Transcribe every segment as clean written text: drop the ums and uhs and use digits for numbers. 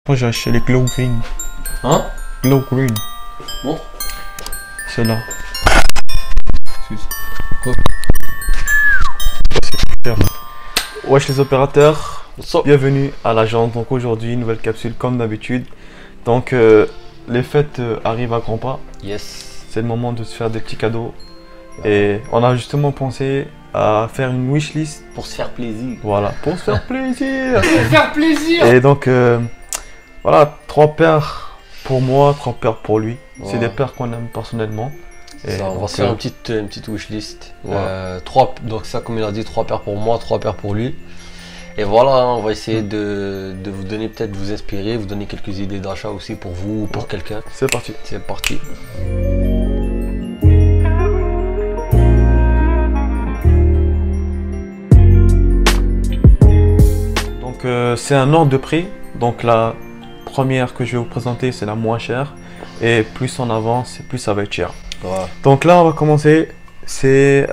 Moi j'ai acheté les Glow Green. Hein? Glow Green. Bon. C'est là. Excuse. Quoi? C'est super. Wesh les opérateurs, So. bienvenue à l'agence. Donc aujourd'hui, nouvelle capsule comme d'habitude. Donc les fêtes arrivent à grands pas. Yes. C'est le moment de se faire des petits cadeaux. Et on a justement pensé à faire une wishlist. Pour se faire plaisir. Voilà, pour se faire plaisir. faire plaisir. Et donc voilà, 3 paires pour moi, 3 paires pour lui. C'est Ouais. des paires qu'on aime personnellement. Et Ça, on va donc, se faire une petite wishlist. Ouais. Donc ça, comme il a dit, 3 paires pour moi, 3 paires pour lui. Et voilà, hein, on va essayer de vous donner, peut-être vous inspirer, vous donner quelques idées d'achat aussi pour vous ou pour quelqu'un. c'est parti. C'est parti. Donc c'est un ordre de prix. Donc la première que je vais vous présenter, c'est la moins chère. Et plus on avance, plus ça va être cher. Ouais. Donc là, on va commencer. C'est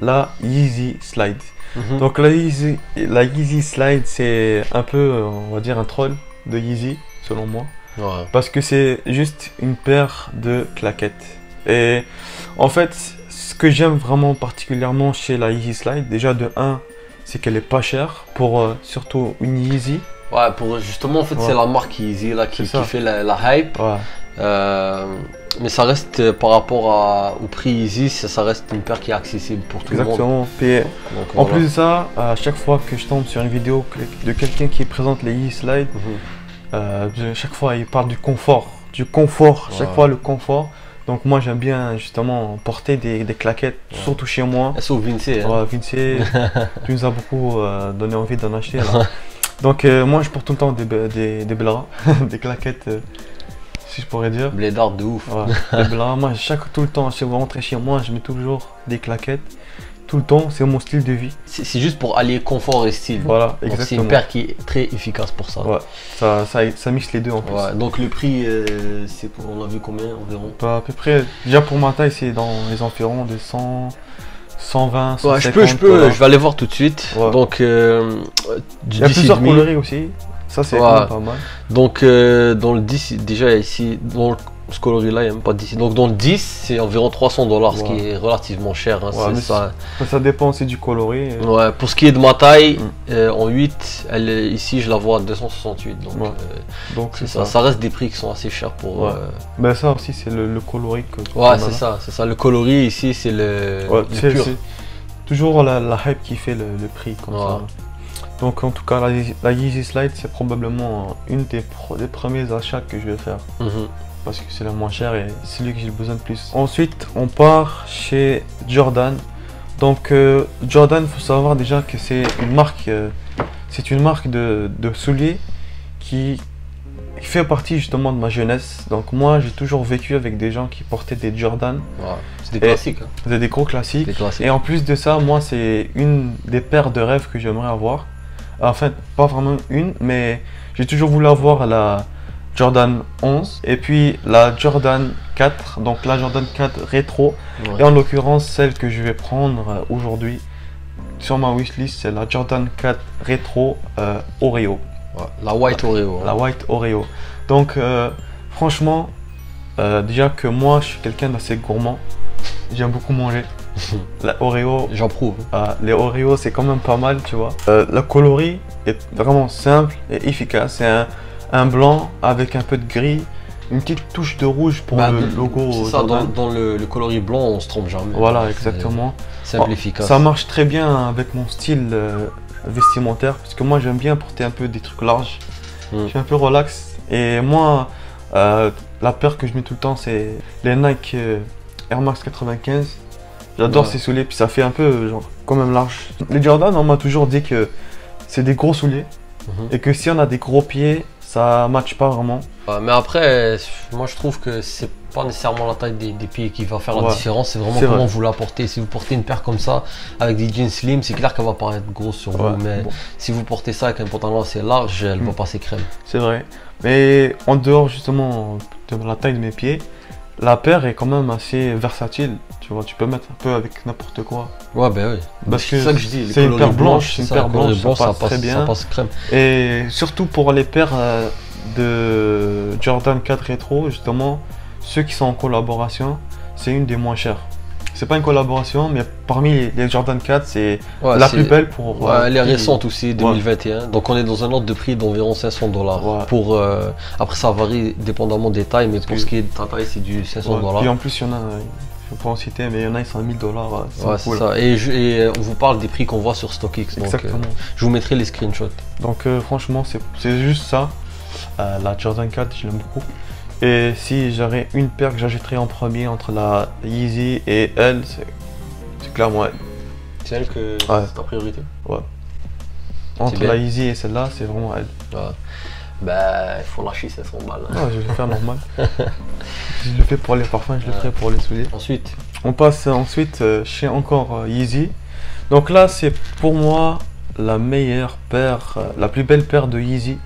la Yeezy Slide. Mhm. Donc la Yeezy Slide, c'est un peu, on va dire, un troll de Yeezy, selon moi. Ouais. Parce que c'est juste une paire de claquettes. Et en fait, ce que j'aime vraiment particulièrement chez la Yeezy Slide, déjà de 1, c'est qu'elle est pas chère pour surtout une Yeezy. Ouais, pour justement, en fait, Ouais. c'est la marque Yeezy là, qui C'est ça. fait la hype. Ouais. Mais ça reste par rapport au prix Yeezy, ça reste une paire qui est accessible pour tout le monde. Exactement. Puis, Donc, en voilà. plus de ça, à chaque fois que je tombe sur une vidéo de quelqu'un qui présente les Yeezy Slide, chaque fois il parle du confort. Chaque Ouais. fois le confort. Donc moi j'aime bien justement porter des claquettes, surtout chez moi. Elles sont Vinci, hein. Ouais, Vinci, tu nous as beaucoup donné envie d'en acheter là. Donc moi je porte tout le temps des blas, des claquettes, si je pourrais dire. Blédard de ouf. Ouais, des blas. Moi tout le temps, si vous rentrez chez moi, je mets toujours des claquettes. Tout le temps, c'est mon style de vie. C'est juste pour allier confort et style. Voilà, Donc, c'est exactement. une paire qui est très efficace pour ça. Ouais, ça mixe les deux en plus. Ouais, donc le prix, on a vu combien environ? Bah, à peu près, déjà pour ma taille, c'est dans les environs de 100, 120, 150. Ouais, je vais aller voir tout de suite. Ouais. Donc, Il y a plusieurs coloris aussi. Ça, c'est Ouais. quand même pas mal. Donc, dans le 10, déjà ici, dans ce coloris-là, il n'y a même pas de 10. Donc, dans le 10, c'est environ 300 $, ce qui Ouais. est relativement cher. Hein, Ouais, c'est mais ça. Ça dépend aussi du coloris. Ouais, pour ce qui est de ma taille, en 8, ici, je la vois à 268. Donc, Ouais. Donc, c'est c'est ça. ça. Ça reste des prix qui sont assez chers pour. Ouais. Ben, ça aussi, c'est le coloris que tu Ouais, as c'est là. ça, c'est ça. Le coloris ici, c'est le Ouais, c'est pur. toujours la hype qui fait le prix comme Ouais. ça. Donc, en tout cas, la Yeezy Slide, c'est probablement une des premiers achats que je vais faire. Mhm. Parce que c'est la moins chère et c'est celui que j'ai besoin de plus. Ensuite, on part chez Jordan. Donc Jordan, il faut savoir déjà que c'est une marque de souliers qui fait partie justement de ma jeunesse. Donc moi, j'ai toujours vécu avec des gens qui portaient des Jordan. Ouais. C'est des classiques. Hein. C'est des gros classiques. Des classiques. Et en plus de ça, moi, c'est une des paires de rêves que j'aimerais avoir. Enfin, pas vraiment une, mais j'ai toujours voulu avoir la Jordan 11 et puis la Jordan 4, donc la Jordan 4 rétro. Ouais. Et en l'occurrence, celle que je vais prendre aujourd'hui sur ma wishlist, c'est la Jordan 4 rétro Oreo, Ouais. La White Oreo. Hein. la White Oreo. Donc franchement, déjà que moi je suis quelqu'un d'assez gourmand, j'aime beaucoup manger. La Oreo, J'approuve. les Oreos c'est quand même pas mal, tu vois. Le coloris est vraiment simple et efficace. C'est un blanc avec un peu de gris, une petite touche de rouge pour Bah, le logo C'est ça, Jordan. dans le coloris blanc, on se trompe jamais. Voilà, exactement. Simple, efficace. Ça marche très bien avec mon style vestimentaire, parce que moi j'aime bien porter un peu des trucs larges. Je suis un peu relax. Et moi, la paire que je mets tout le temps, c'est les Nike Air Max 95. J'adore Ouais. ces souliers, puis ça fait un peu genre quand même large. Les Jordan, on m'a toujours dit que c'est des gros souliers Mhm. et que si on a des gros pieds, ça matche pas vraiment. Mais après, moi je trouve que c'est pas nécessairement la taille des pieds qui va faire la Ouais. différence, c'est vraiment C'est comment vrai. vous la portez. Si vous portez une paire comme ça avec des jeans slim, c'est clair qu'elle va paraître grosse sur Ouais, vous, mais bon, si vous portez ça avec un pantalon assez large, elle va passer crème. c'est vrai. Mais en dehors justement de la taille de mes pieds, la paire est quand même assez versatile. Tu vois, tu peux mettre un peu avec n'importe quoi. Ouais, ben oui. Parce que C'est ça que je dis. les c'est une coloris paire blanche, blanches, c'est une ça, paire les coloris blanche, ça blancs, passe très bien. Ça passe crème. Et surtout pour les paires Jordan 4 rétro, justement, ceux qui sont en collaboration, c'est une des moins chères. C'est pas une collaboration, mais parmi les Jordan 4, c'est la plus belle pour... Ouais, elle est récente aussi, 2021. Ouais. Donc on est dans un ordre de prix d'environ 500 $. Ouais. Pour, après ça varie dépendamment des tailles, mais pour ce qui est de ta taille, c'est du 500 $. Et en plus, il y en a, je ne peux pas en citer, mais il y en a, ils sont à 1000 $. Ouais, c'est ça. Et on vous parle des prix qu'on voit sur StockX. Exactement. Donc, je vous mettrai les screenshots. Donc franchement, c'est juste ça. La Jordan 4, je l'aime beaucoup. Et si j'aurais une paire que j'achèterais en premier entre la Yeezy et elle, c'est clairement elle. C'est elle que c'est ta priorité? Ouais. Entre la Yeezy et celle-là, c'est vraiment elle. Ouais. Bah, il faut lâcher 500 balles. Ouais, je vais le faire normal. Si je le fais pour les parfums, je le ferai pour les souliers. Ensuite, on passe chez encore Yeezy. Donc là, c'est pour moi la meilleure paire, la plus belle paire de Yeezy,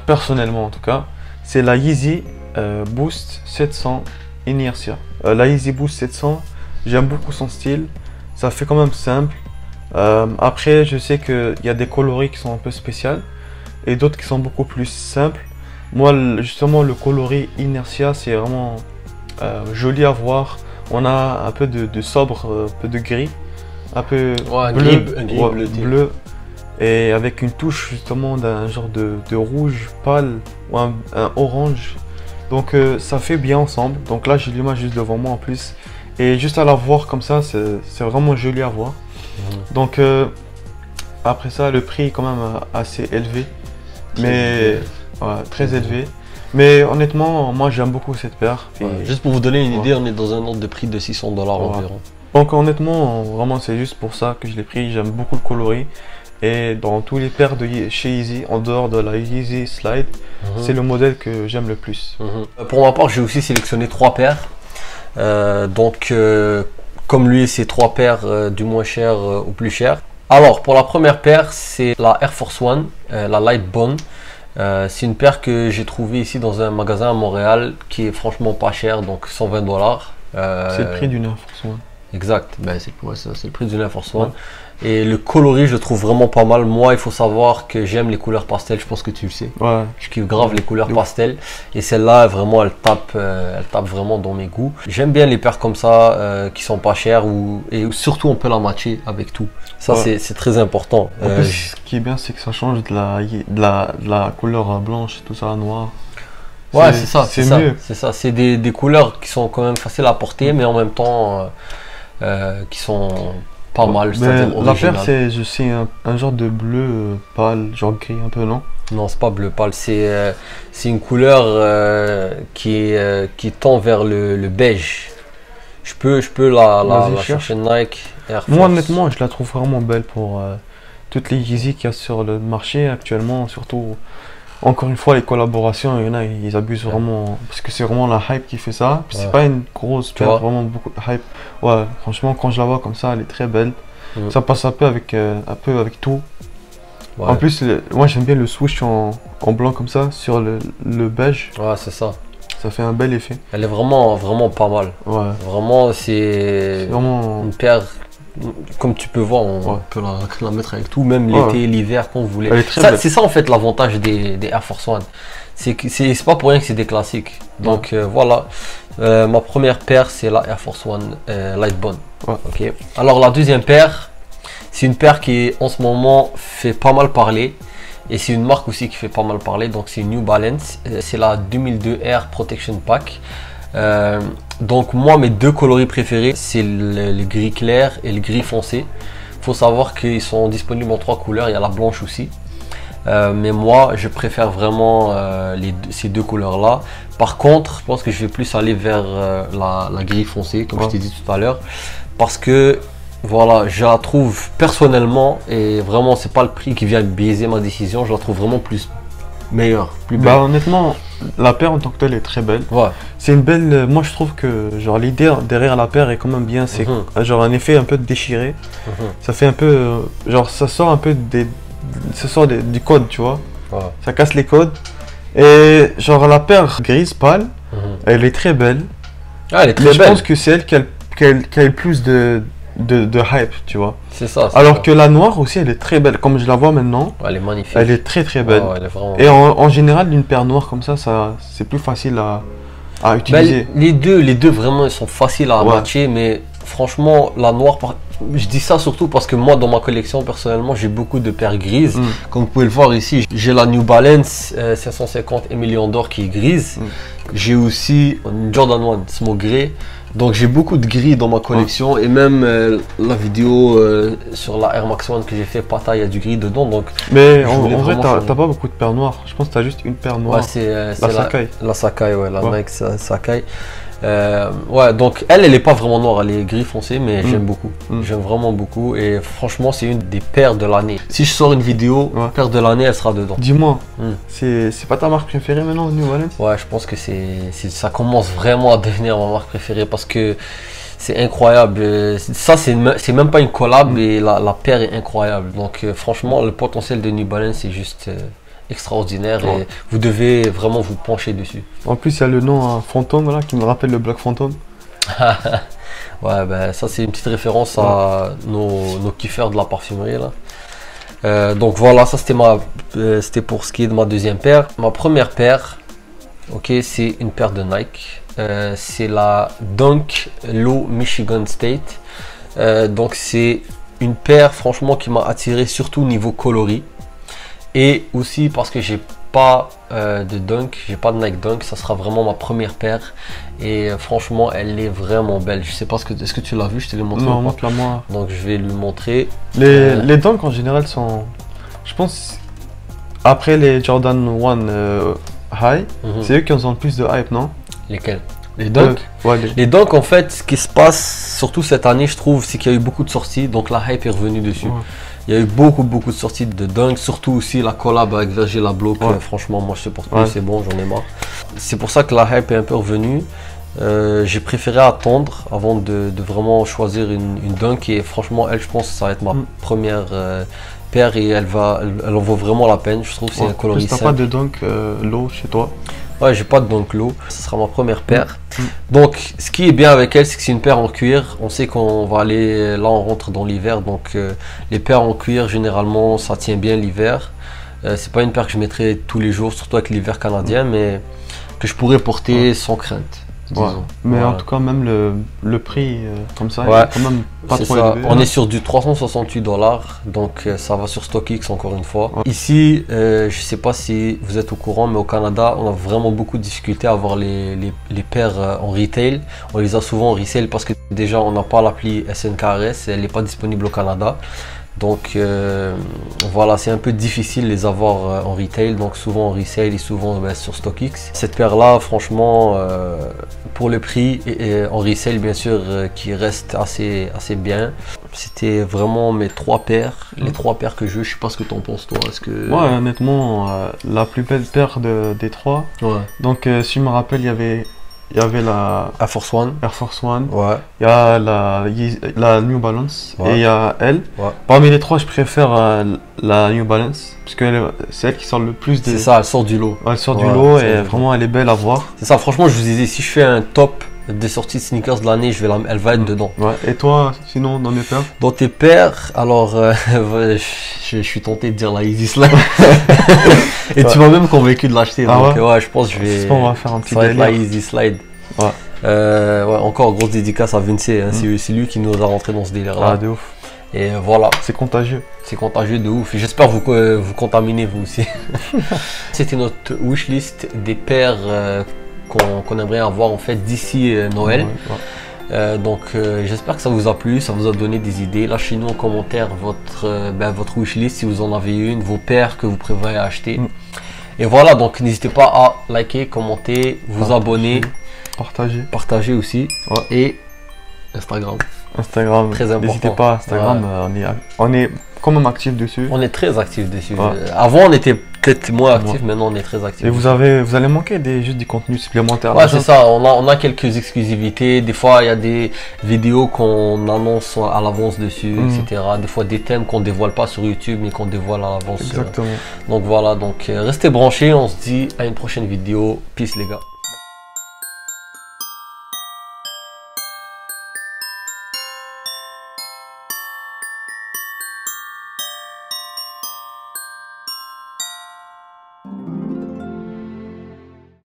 personnellement en tout cas. C'est la Yeezy Boost 700 Inertia. La Yeezy Boost 700, j'aime beaucoup son style. Ça fait quand même simple. Après, je sais qu'il y a des coloris qui sont un peu spéciaux et d'autres qui sont beaucoup plus simples. Moi, justement, le coloris Inertia, c'est vraiment joli à voir. On a un peu de sobre, un peu de gris, un peu bleu. Et avec une touche justement d'un genre de rouge pâle ou un orange. Donc ça fait bien ensemble. Donc là j'ai l'image juste devant moi en plus. Et juste à la voir comme ça, c'est vraiment joli à voir. Donc après ça, le prix est quand même assez élevé. Mais très élevé. Mais honnêtement, moi j'aime beaucoup cette paire. Juste pour vous donner une idée, on est dans un ordre de prix de 600 $ environ. Donc honnêtement, vraiment c'est juste pour ça que je l'ai pris. J'aime beaucoup le coloris. Et dans tous les paires de chez Yeezy, en dehors de la Yeezy Slide, c'est le modèle que j'aime le plus. Pour ma part, j'ai aussi sélectionné 3 paires. Comme lui, c'est 3 paires du moins cher au plus cher. Alors, pour la première paire, c'est la Air Force One, la Light Bone. C'est une paire que j'ai trouvée ici dans un magasin à Montréal qui est franchement pas cher, donc 120 $. C'est le prix d'une Air Force One. Exact, ben, c'est le prix d'une Air Force One. Et le coloris, je le trouve vraiment pas mal. Moi, il faut savoir que j'aime les couleurs pastel, je pense que tu le sais. Ouais. Je kiffe grave les couleurs pastel. Et celle-là, vraiment, elle tape vraiment dans mes goûts. J'aime bien les paires comme ça, qui sont pas chères. Et surtout, on peut la matcher avec tout. Ça, c'est très important. En plus, ce qui est bien, c'est que ça change de la couleur blanche, tout ça, noir. Ouais, c'est ça. C'est mieux. C'est ça. C'est des couleurs qui sont quand même faciles à porter, mais en même temps, qui sont... pas mal, la paire, c'est un genre de bleu pâle, genre gris un peu, non? Non, c'est pas bleu pâle, c'est une couleur qui tend vers le beige. Je peux la chercher Nike Air Force. Moi, honnêtement, je la trouve vraiment belle pour toutes les Yeezy qu'il y a sur le marché actuellement, surtout. Encore une fois, les collaborations, il y en a, ils abusent vraiment, parce que c'est vraiment la hype qui fait ça. C'est pas une grosse paire, vraiment beaucoup de hype. Ouais, franchement, quand je la vois comme ça, elle est très belle. Ça passe un peu avec tout. Ouais. En plus, moi j'aime bien le swoosh en blanc comme ça, sur le beige. Ouais, c'est ça. Ça fait un bel effet. Elle est vraiment pas mal. Ouais. Vraiment, c'est vraiment une paire... Comme tu peux voir, on peut la mettre avec tout, même l'été, l'hiver, quand vous voulez. C'est ça en fait l'avantage des Air Force One. C'est pas pour rien que c'est des classiques. Donc voilà, ma première paire c'est la Air Force One Light Bone. Okay. Alors la deuxième paire, c'est une paire qui en ce moment fait pas mal parler. Et c'est une marque aussi qui fait pas mal parler. Donc c'est New Balance. C'est la 2002 Air Protection Pack. Donc moi mes deux coloris préférés c'est le gris clair et le gris foncé. Faut savoir qu'ils sont disponibles en 3 couleurs, il y a la blanche aussi. Mais moi je préfère vraiment ces deux couleurs là. Par contre je pense que je vais plus aller vers la gris foncé comme je t'ai dit tout à l'heure. Parce que voilà, je la trouve personnellement, et vraiment c'est pas le prix qui vient biaiser ma décision, je la trouve vraiment plus meilleure, plus belle. Bah honnêtement, la paire en tant que telle est très belle. Ouais. C'est une belle. Moi je trouve que genre l'idée derrière la paire est quand même bien. C'est genre un effet un peu déchiré. Ça fait un peu genre ça sort un peu du code, tu vois. Ça casse les codes. Et genre la paire grise pâle, elle est très belle. Ah, elle est très belle. Je pense que c'est elle qui a le plus de de hype, tu vois. C'est ça. Alors que la noire aussi, elle est très belle. Comme je la vois maintenant, elle est magnifique. Elle est très très belle. Elle est vraiment... Et en général, une paire noire comme ça c'est plus facile à utiliser. Les deux vraiment, ils sont faciles à matcher, mais franchement, la noire, je dis ça surtout parce que moi, dans ma collection, personnellement, j'ai beaucoup de paires grises. Comme vous pouvez le voir ici, j'ai la New Balance 550 1 million d'or qui est grise. J'ai aussi une Jordan 1 Smoke Grey. Donc j'ai beaucoup de gris dans ma collection et même la vidéo sur la Air Max 1 que j'ai fait, Pata, il y a du gris dedans. Donc, mais en vrai, t'as pas beaucoup de paires noires. Je pense que t'as juste une paire noire. Ouais, c'est la Sacai. La Sacai, ouais, la Nike Sacai. Ouais, donc elle est pas vraiment noire, elle est gris foncé, mais j'aime beaucoup. J'aime vraiment beaucoup et franchement, c'est une des paires de l'année. Si je sors une vidéo, paire de l'année, elle sera dedans. Dis-moi, c'est pas ta marque préférée maintenant, New Balance? Ouais, je pense que ça commence vraiment à devenir ma marque préférée parce que c'est incroyable. Ça, c'est même pas une collab et la paire est incroyable. Donc franchement, le potentiel de New Balance, c'est juste... extraordinaire et vous devez vraiment vous pencher dessus. En plus, il y a le nom fantôme là qui me rappelle le Black Phantom. Ouais, ben ça c'est une petite référence à nos kiffeurs de la parfumerie là. Donc voilà, ça c'était pour ce qui est de ma deuxième paire. Ma première paire, ok, c'est une paire de Nike. C'est la Dunk Low Michigan State. Donc c'est une paire franchement qui m'a attiré surtout niveau coloris. Et aussi parce que j'ai pas de Dunk, j'ai pas de Nike Dunk, ça sera vraiment ma première paire. Et franchement, elle est vraiment belle. Je sais pas est-ce que tu l'as vu, je te l'ai montré. Non, montre-la moi. Donc je vais lui montrer. Les Dunk en général sont, je pense, après les Jordan 1 High, c'est eux qui ont le plus de hype, non? Lesquels? Les Dunk? Les Dunk, en fait, ce qui se passe, surtout cette année, je trouve, c'est qu'il y a eu beaucoup de sorties, donc la hype est revenue dessus. Il y a eu beaucoup de sorties de Dunk, surtout aussi la collab avec Virgil Abloh, que franchement moi je supporte plus, c'est bon, j'en ai marre. C'est pour ça que la hype est un peu revenue. J'ai préféré attendre avant de vraiment choisir une Dunk et franchement elle, je pense que ça va être ma première paire et elle en vaut vraiment la peine. Je trouve que c'est un coloris simple. T'as pas de Dunk Low chez toi? Ouais, j'ai pas de Dunk Low, ce sera ma première paire. Donc ce qui est bien avec elle, c'est que c'est une paire en cuir. On sait qu'on va aller, là on rentre dans l'hiver, donc les paires en cuir généralement ça tient bien l'hiver. C'est pas une paire que je mettrai tous les jours, surtout avec l'hiver canadien, mais que je pourrais porter sans crainte. Mais en tout cas, même le prix comme ça, il est quand même pas trop élevé. On est sur du 368 $, donc ça va sur StockX encore une fois. Ici, je sais pas si vous êtes au courant, mais au Canada, on a vraiment beaucoup de difficultés à avoir les paires en retail. On les a souvent en resale parce que déjà on n'a pas l'appli SNKRS, elle n'est pas disponible au Canada. Donc voilà, c'est un peu difficile de les avoir en retail, donc souvent en resale et souvent sur StockX. Cette paire là, franchement, pour le prix et en resale bien sûr, qui reste assez bien. C'était vraiment mes trois paires, les trois paires que je veux. Je sais pas ce que tu en penses toi. Ouais, honnêtement, la plus belle paire des trois. Donc si je me rappelle, il y avait la Air Force One. Ouais. Il y a la New Balance et il y a elle. Parmi les trois, je préfère la New Balance parce que c'est elle qui sort le plus de... C'est ça, elle sort du lot. Elle sort du lot et vraiment elle est belle à voir. C'est ça, franchement, je vous disais, si je fais un top des sorties de sneakers de l'année, elle va être dedans. Et toi, sinon, dans mes paires? Dans tes paires, alors, je suis tenté de dire la Easy Slide. Et tu m'as même convaincu de l'acheter. Donc, ouais, je pense que je vais. On va faire un petit délire. La Easy Slide. Encore grosse dédicace à Vinci. Hein, c'est lui qui nous a rentré dans ce délire-là. Ah, de ouf. Et voilà. C'est contagieux. C'est contagieux de ouf. J'espère vous contaminer vous aussi. C'était notre wishlist des paires qu'on aimerait avoir en fait d'ici Noël. Donc j'espère que ça vous a plu, ça vous a donné des idées. Lâchez-nous en commentaire votre wishlist si vous en avez une, vos paires que vous prévoyez acheter. Et voilà, donc n'hésitez pas à liker, commenter, vous abonner, partager aussi. Et Instagram, très important. N'hésitez pas, Instagram, on est quand même actif dessus. On est très actif dessus. Avant on était peut-être moins actif, maintenant on est très actif. Et vous allez manquer juste du contenu supplémentaire. Ouais, c'est ça, on a quelques exclusivités. Des fois il y a des vidéos qu'on annonce à l'avance dessus, etc. Des fois des thèmes qu'on dévoile pas sur YouTube mais qu'on dévoile à l'avance. Exactement. Donc voilà, restez branchés, on se dit à une prochaine vidéo. Peace les gars.